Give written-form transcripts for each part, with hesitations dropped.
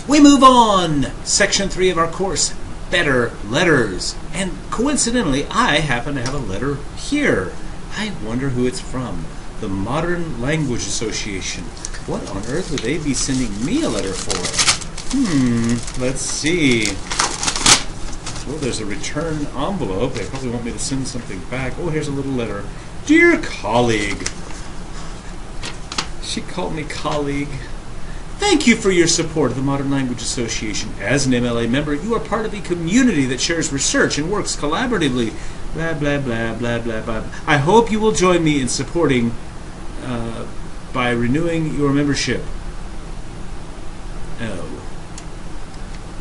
We move on. Section 3 of our course, Better Letters. And coincidentally, I happen to have a letter here. I wonder who it's from. The Modern Language Association. What on earth would they be sending me a letter for? Let's see. Well, there's a return envelope. They probably want me to send something back. Oh, here's a little letter. Dear colleague. She called me colleague. Thank you for your support of the Modern Language Association. As an MLA member, you are part of a community that shares research and works collaboratively. Blah, blah, blah, blah, blah, blah. I hope you will join me in supporting by renewing your membership. Oh.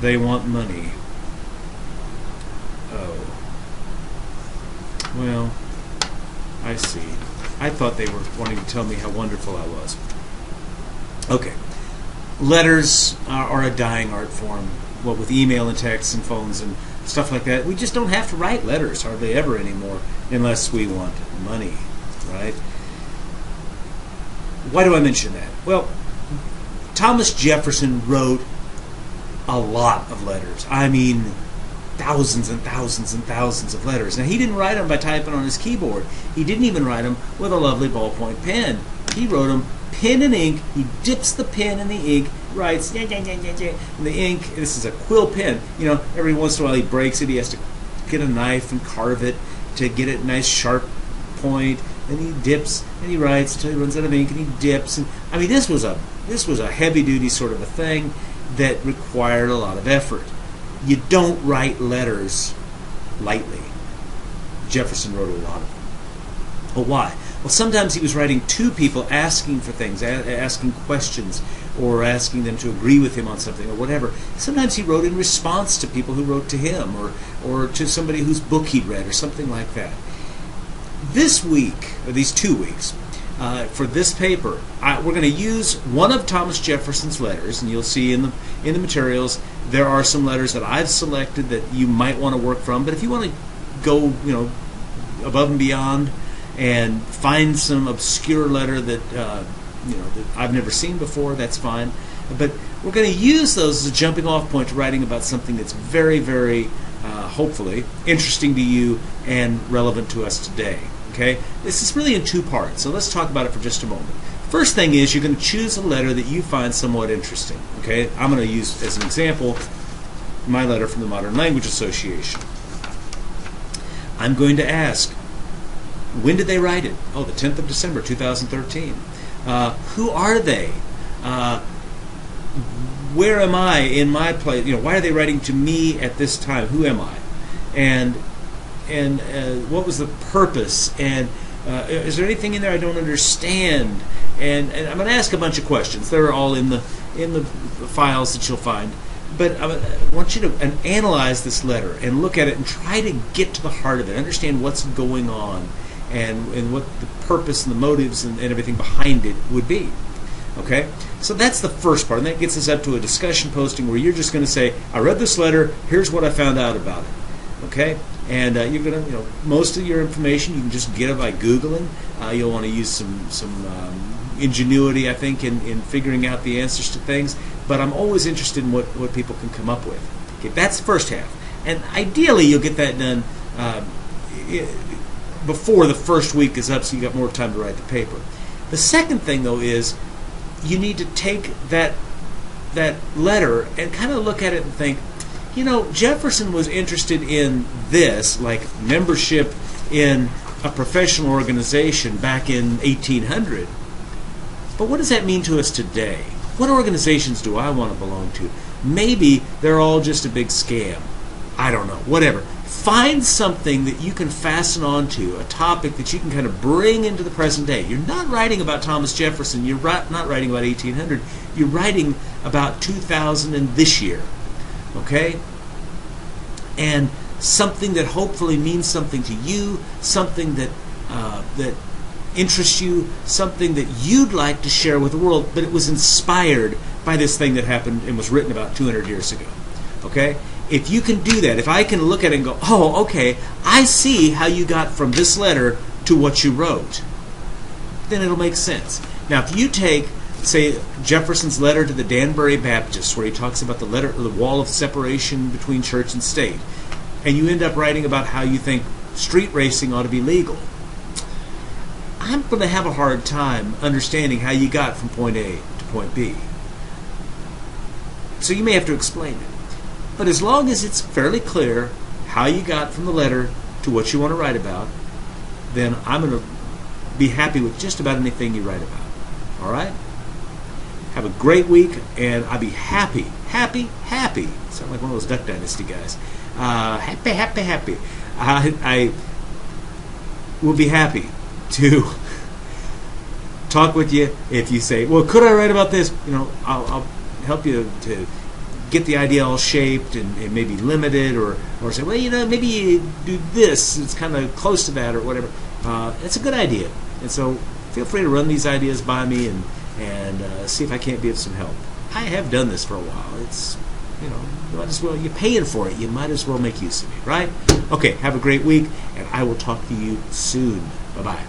They want money. Oh. Well, I see. I thought they were wanting to tell me how wonderful I was. Okay. Letters are a dying art form. Well, with email and texts and phones and stuff like that, we just don't have to write letters hardly ever anymore unless we want money, right? Why do I mention that? Well, Thomas Jefferson wrote a lot of letters. I mean, thousands and thousands and thousands of letters. Now, he didn't write them by typing on his keyboard. He didn't even write them with a lovely ballpoint pen. He wrote them pen and ink. He dips the pen in the ink, writes, and the ink, this is a quill pen. You know, every once in a while he breaks it. He has to get a knife and carve it to get it a nice sharp point. Then he dips and he writes until he runs out of ink, and he dips. And I mean, this was a heavy-duty sort of a thing that required a lot of effort. You don't write letters lightly. Jefferson wrote a lot of them. Well, why? Well, sometimes he was writing to people asking for things, asking questions, or asking them to agree with him on something or whatever. Sometimes he wrote in response to people who wrote to him, or to somebody whose book he'd read, or something like that. This week, or these 2 weeks, for this paper, we're going to use one of Thomas Jefferson's letters, and you'll see in the materials there are some letters that I've selected that you might want to work from. But if you want to go, above and beyond and find some obscure letter that that I've never seen before, that's fine. But we're going to use those as a jumping off point to writing about something that's very, very hopefully interesting to you and relevant to us today. Okay, this is really in 2 parts, so let's talk about it for just a moment. First thing is you're going to choose a letter that you find somewhat interesting. Okay, I'm going to use as an example my letter from the Modern Language Association. I'm going to ask, when did they write it? Oh, the 10th of December, 2013. Who are they? Where am I in my place? Why are they writing to me at this time? Who am I? And what was the purpose? And is there anything in there I don't understand? And I'm going to ask a bunch of questions. They're all in the files that you'll find. But I want you to analyze this letter and look at it and try to get to the heart of it. Understand what's going on and what the purpose and the motives and everything behind it would be. Okay? So that's the first part. And that gets us up to a discussion posting where you're just going to say, I read this letter, here's what I found out about it. Okay? And you're going to, most of your information you can just get it by Googling. You'll want to use some ingenuity, I think, in figuring out the answers to things. But I'm always interested in what people can come up with. Okay, that's the first half. And ideally, you'll get that done before the first week is up, so you got more time to write the paper. The second thing, though, is you need to take that letter and kind of look at it and think, Jefferson was interested in this, like membership in a professional organization back in 1800. But what does that mean to us today? What organizations do I want to belong to? Maybe they're all just a big scam. I don't know. Whatever. Find something that you can fasten onto, a topic that you can kind of bring into the present day. You're not writing about Thomas Jefferson. You're not writing about 1800. You're writing about 2000 and this year. Okay? And something that hopefully means something to you, something that interests you, something that you'd like to share with the world, but it was inspired by this thing that happened and was written about 200 years ago. Okay? If you can do that, if I can look at it and go, oh, okay, I see how you got from this letter to what you wrote, then it'll make sense. Now, if you take say Jefferson's letter to the Danbury Baptists, where he talks about the wall of separation between church and state, and you end up writing about how you think street racing ought to be legal, I'm going to have a hard time understanding how you got from point A to point B. So you may have to explain it. But as long as it's fairly clear how you got from the letter to what you want to write about, then I'm going to be happy with just about anything you write about. All right? Have a great week, and I'll be happy. Sound like one of those Duck Dynasty guys. Happy. I will be happy to talk with you if you say, well, could I write about this? I'll help you to get the idea all shaped and maybe limited, or say, well, maybe you do this. It's kind of close to that or whatever. It's a good idea. And so feel free to run these ideas by me and see if I can't be of some help. I have done this for a while. It's, you might as well, you're paying for it. You might as well make use of it, right? Okay, have a great week, and I will talk to you soon. Bye-bye.